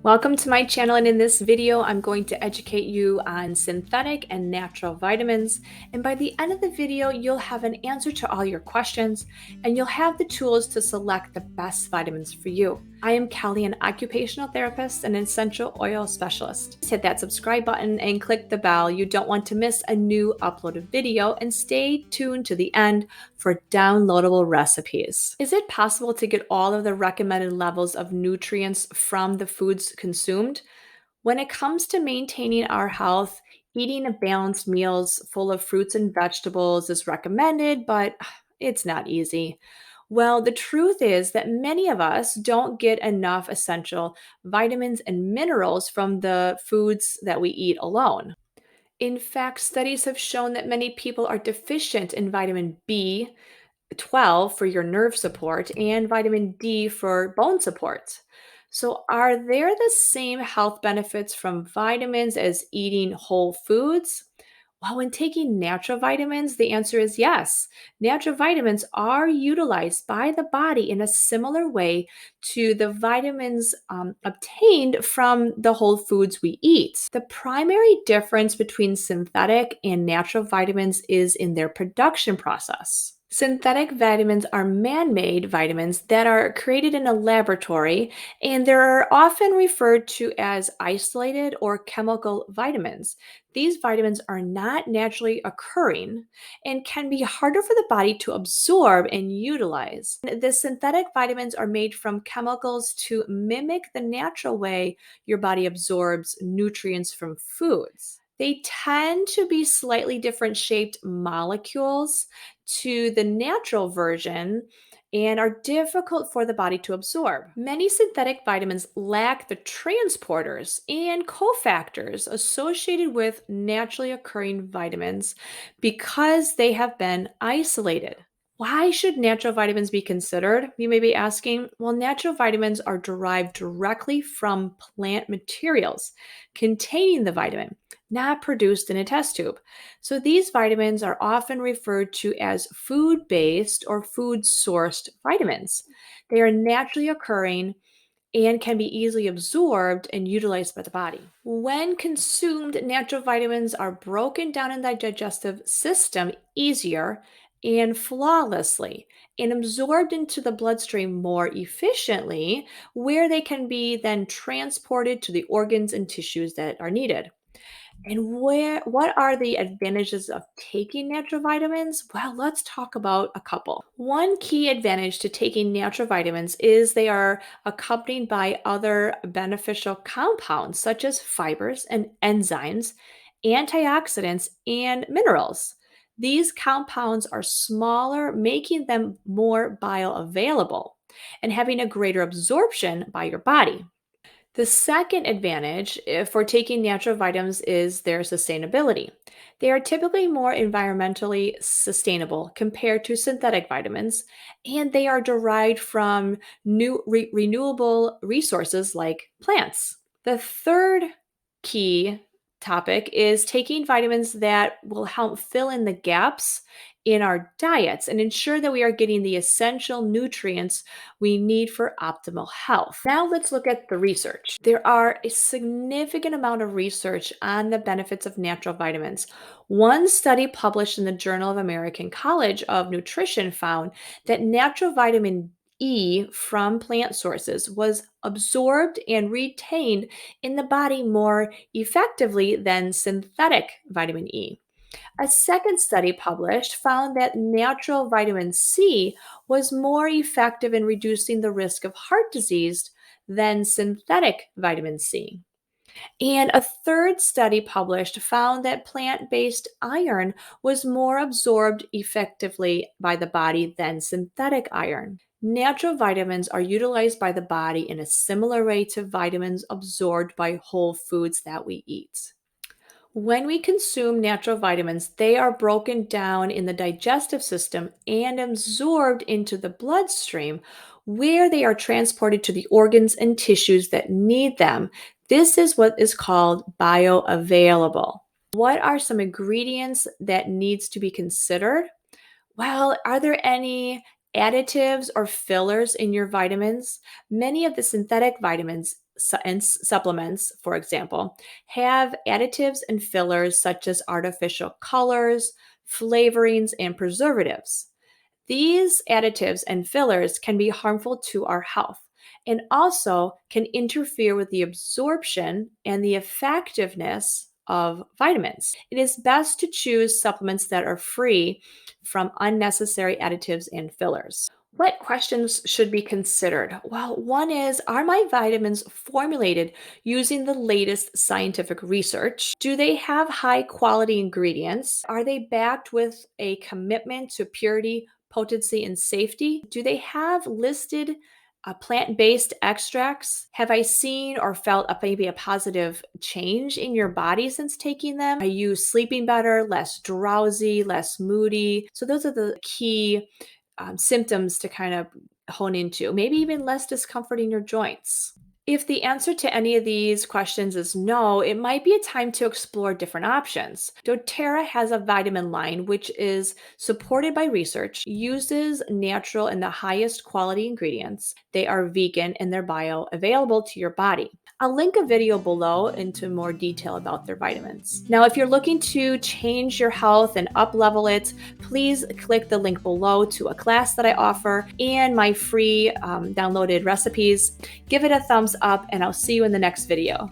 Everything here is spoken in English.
Welcome to my channel, and in this video I'm going to educate you on synthetic and natural vitamins, and by the end of the video you'll have an answer to all your questions and you'll have the tools to select the best vitamins for you. I am Kelly, an occupational therapist and an essential oil specialist. Just hit that subscribe button and click the bell. You don't want to miss a new uploaded video, and stay tuned to the end for downloadable recipes. Is it possible to get all of the recommended levels of nutrients from the foods consumed? When it comes to maintaining our health, eating a balanced meals full of fruits and vegetables is recommended, but it's not easy. Well, the truth is that many of us don't get enough essential vitamins and minerals from the foods that we eat alone. In fact, studies have shown that many people are deficient in vitamin B12 for your nerve support and vitamin D for bone support. So, are there the same health benefits from vitamins as eating whole foods? Well, when taking natural vitamins, the answer is yes. Natural vitamins are utilized by the body in a similar way to the vitamins obtained from the whole foods we eat. The primary difference between synthetic and natural vitamins is in their production process. Synthetic vitamins are man made vitamins that are created in a laboratory, and they're often referred to as isolated or chemical vitamins. These vitamins are not naturally occurring and can be harder for the body to absorb and utilize. The synthetic vitamins are made from chemicals to mimic the natural way your body absorbs nutrients from foods. They tend to be slightly different shaped molecules to the natural version and are difficult for the body to absorb. Many synthetic vitamins lack the transporters and cofactors associated with naturally occurring vitamins because they have been isolated. Why should natural vitamins be considered? You may be asking. Well, natural vitamins are derived directly from plant materials containing the vitamin, not produced in a test tube. So these vitamins are often referred to as food-based or food-sourced vitamins. They are naturally occurring and can be easily absorbed and utilized by the body. When consumed, natural vitamins are broken down in the digestive system easier and flawlessly and absorbed into the bloodstream more efficiently, where they can be then transported to the organs and tissues that are needed. And what are the advantages of taking natural vitamins? Well, let's talk about a couple. One key advantage to taking natural vitamins is they are accompanied by other beneficial compounds such as fibers and enzymes, antioxidants, and minerals. These compounds are smaller, making them more bioavailable and having a greater absorption by your body. The second advantage for taking natural vitamins is their sustainability. They are typically more environmentally sustainable compared to synthetic vitamins, and they are derived from renewable resources like plants. The third key topic is taking vitamins that will help fill in the gaps in our diets and ensure that we are getting the essential nutrients we need for optimal health. Now let's look at the research. There are a significant amount of research on the benefits of natural vitamins. One study published in the Journal of American College of Nutrition found that natural vitamin E from plant sources was absorbed and retained in the body more effectively than synthetic vitamin E. A second study published found that natural vitamin C was more effective in reducing the risk of heart disease than synthetic vitamin C. And a third study published found that plant based iron was more absorbed effectively by the body than synthetic iron. Natural vitamins are utilized by the body in a similar way to vitamins absorbed by whole foods that we eat. When we consume natural vitamins, they are broken down in the digestive system and absorbed into the bloodstream, where they are transported to the organs and tissues that need them. This is what is called bioavailable. What are some ingredients that needs to be considered? Well, are there any additives or fillers in your vitamins. Many of the synthetic vitamins and supplements, for example, have additives and fillers such as artificial colors, flavorings, and preservatives. These additives and fillers can be harmful to our health and also can interfere with the absorption and the effectiveness of vitamins. It is best to choose supplements that are free from unnecessary additives and fillers. What questions should be considered? Well, one is, are my vitamins formulated using the latest scientific research? Do they have high quality ingredients? Are they backed with a commitment to purity, potency, and safety? Do they have listed plant-based extracts? Have I seen or felt maybe a positive change in your body since taking them? Are you sleeping better, less drowsy, less moody? So those are the key symptoms to kind of hone into, maybe even less discomfort in your joints. If the answer to any of these questions is no, it might be a time to explore different options. doTERRA has a vitamin line which is supported by research, uses natural and the highest quality ingredients. They are vegan and they're bioavailable to your body. I'll link a video below into more detail about their vitamins. Now, if you're looking to change your health and up-level it, please click the link below to a class that I offer and my free downloaded recipes. Give it a thumbs up and I'll see you in the next video.